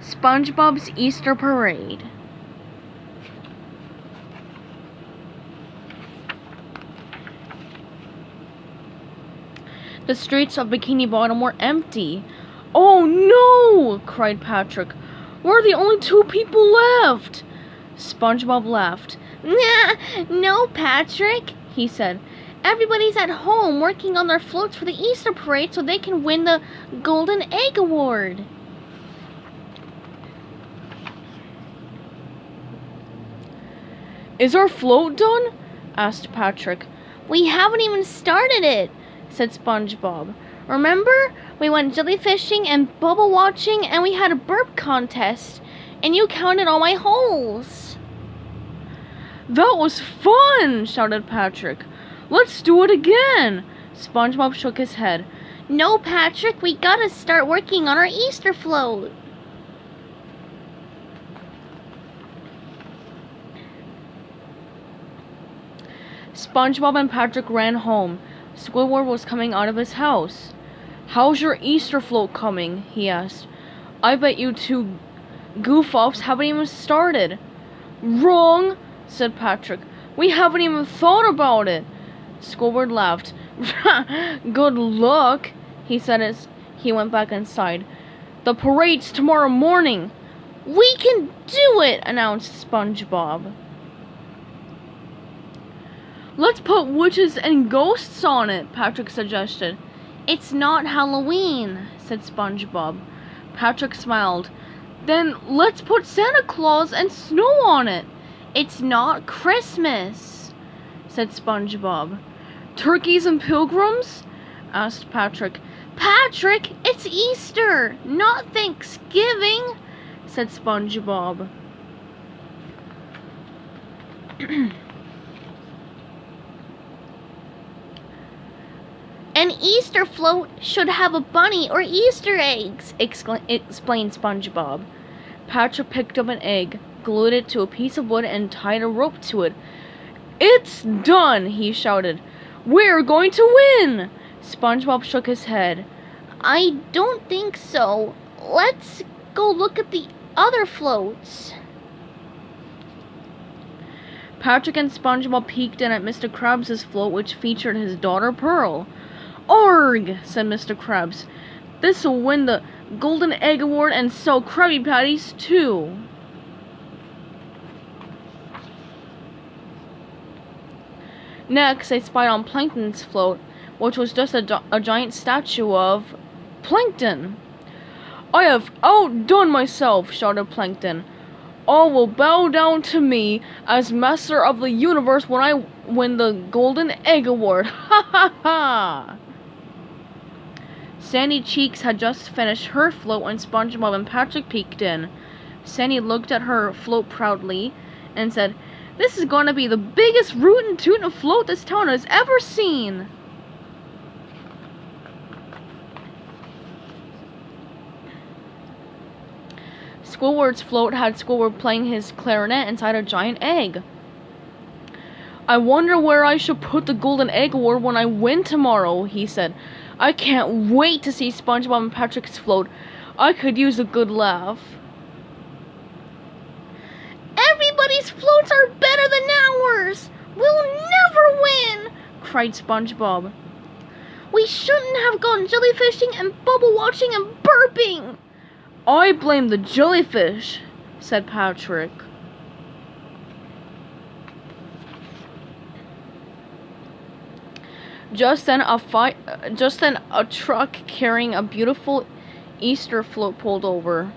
SpongeBob's Easter Parade. The streets of Bikini Bottom were empty. "Oh no!" cried Patrick. "We're the only two people left!" SpongeBob laughed. "Nah, no, Patrick," he said. "Everybody's at home working on their floats for the Easter Parade so they can win the Golden Egg Award." "Is our float done?" asked Patrick. "We haven't even started it," said SpongeBob. "Remember? We went jellyfishing and bubble watching and we had a burp contest. And you counted all my holes." "That was fun!" shouted Patrick. "Let's do it again!" SpongeBob shook his head. "No, Patrick, we gotta start working on our Easter float." SpongeBob and Patrick ran home. Squidward was coming out of his house. "How's your Easter float coming?" he asked. "I bet you two goof-offs haven't even started." "Wrong," said Patrick. "We haven't even thought about it." Squidward laughed. "Good luck," he said as he went back inside. "The parade's tomorrow morning." "We can do it," announced SpongeBob. "Let's put witches and ghosts on it," Patrick suggested. "It's not Halloween," said SpongeBob. Patrick smiled. "Then let's put Santa Claus and snow on it." "It's not Christmas," said SpongeBob. "Turkeys and pilgrims?" asked Patrick. "Patrick, it's Easter, not Thanksgiving," said SpongeBob. "An Easter float should have a bunny or Easter eggs," explained SpongeBob. Patrick picked up an egg, glued it to a piece of wood, and tied a rope to it. "It's done!" he shouted. "We're going to win!" SpongeBob shook his head. "I don't think so. Let's go look at the other floats." Patrick and SpongeBob peeked in at Mr. Krabs' float, which featured his daughter Pearl. "Arg!" said Mr. Krabs. "This'll win the Golden Egg Award and sell Krabby Patties, too." Next, they spied on Plankton's float, which was just a giant statue of Plankton. "I have outdone myself," shouted Plankton. "All will bow down to me as Master of the Universe when I win the Golden Egg Award. Ha ha ha!" Sandy Cheeks had just finished her float when SpongeBob and Patrick peeked in. Sandy looked at her float proudly and said, "This is going to be the biggest rootin' tootin' float this town has ever seen." Squidward's float had Squidward playing his clarinet inside a giant egg. "I wonder where I should put the Golden Egg Award when I win tomorrow," he said. "I can't wait to see SpongeBob and Patrick's float. I could use a good laugh." "Everybody's floats are better than ours! We'll never win!" cried SpongeBob. "We shouldn't have gone jellyfishing and bubble watching and burping." "I blame the jellyfish," said Patrick. Just then, a truck carrying a beautiful Easter float pulled over.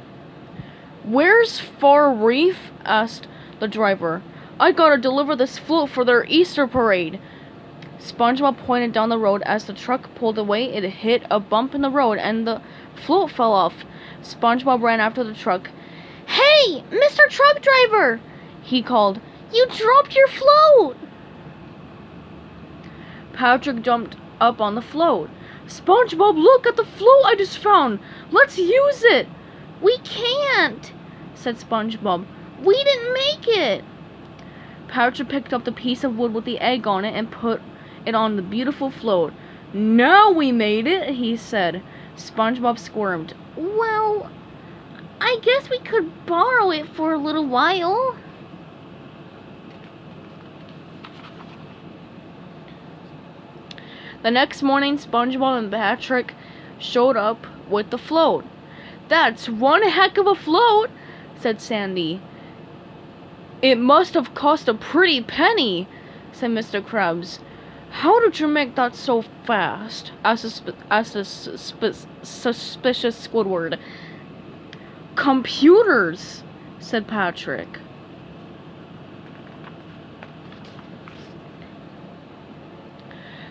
"Where's Far Reef?" asked the driver. "I gotta deliver this float for their Easter parade." SpongeBob pointed down the road. As the truck pulled away, it hit a bump in the road and the float fell off. SpongeBob ran after the truck. "Hey, Mr. Truck Driver!" he called. "You dropped your float!" Patrick jumped up on the float. "SpongeBob, look at the float I just found! Let's use it!" "We can't," said SpongeBob. "We didn't make it." Patrick picked up the piece of wood with the egg on it and put it on the beautiful float. "Now we made it," he said. SpongeBob squirmed. "Well, I I guess we could borrow it for a little while. The next morning, SpongeBob and Patrick showed up with the float. "That's one heck of a float," said Sandy. "It must have cost a pretty penny," said Mr. Krabs. "How did you make that so fast?" asked the suspicious Squidward. "Computers," said Patrick.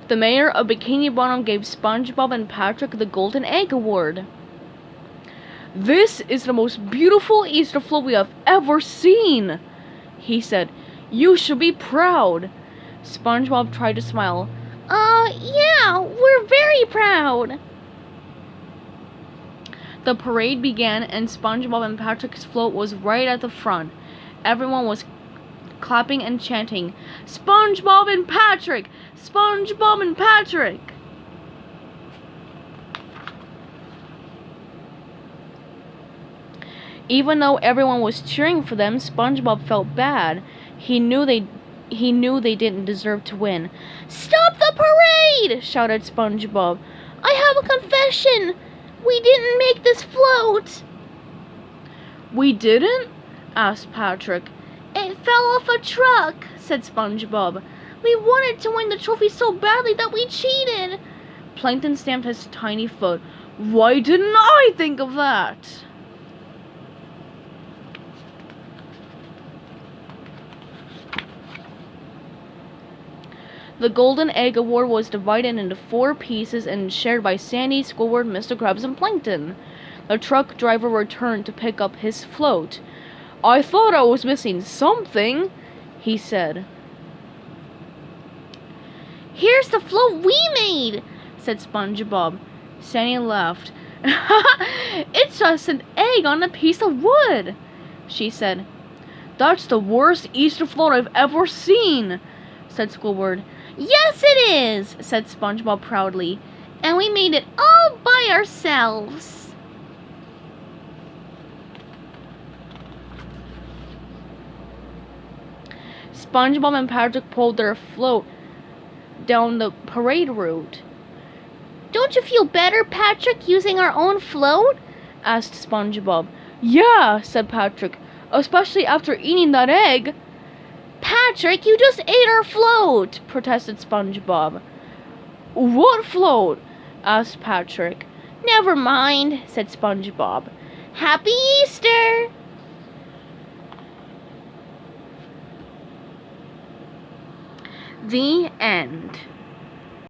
The mayor of Bikini Bottom gave SpongeBob and Patrick the Golden Egg Award. "This is the most beautiful Easter float we have ever seen," he said. "You should be proud." SpongeBob tried to smile. Yeah, we're very proud." The parade began, and SpongeBob and Patrick's float was right at the front. Everyone was clapping and chanting, "SpongeBob and Patrick! SpongeBob and Patrick!" Even though everyone was cheering for them, SpongeBob felt bad. He knew they didn't deserve to win. "Stop the parade!" shouted SpongeBob. "I have a confession. We didn't make this float." "We didn't?" asked Patrick. "It fell off a truck," said SpongeBob. "We wanted to win the trophy so badly that we cheated." Plankton stamped his tiny foot. "Why didn't I think of that?" The Golden Egg Award was divided into 4 pieces and shared by Sandy, Squidward, Mr. Krabs, and Plankton. The truck driver returned to pick up his float. "I thought I was missing something," he said. "Here's the float we made," said SpongeBob. Sandy laughed. "It's just an egg on a piece of wood," she said. "That's the worst Easter float I've ever seen," said Squidward. "Yes, it is," said SpongeBob proudly. "And we made it all by ourselves." SpongeBob and Patrick pulled their float down the parade route. "Don't you feel better, Patrick, using our own float?" asked SpongeBob. "Yeah," said Patrick, "especially after eating that egg." "Patrick, you just ate our float," protested SpongeBob. "What float?" asked Patrick. "Never mind," said SpongeBob. "Happy Easter!" The end.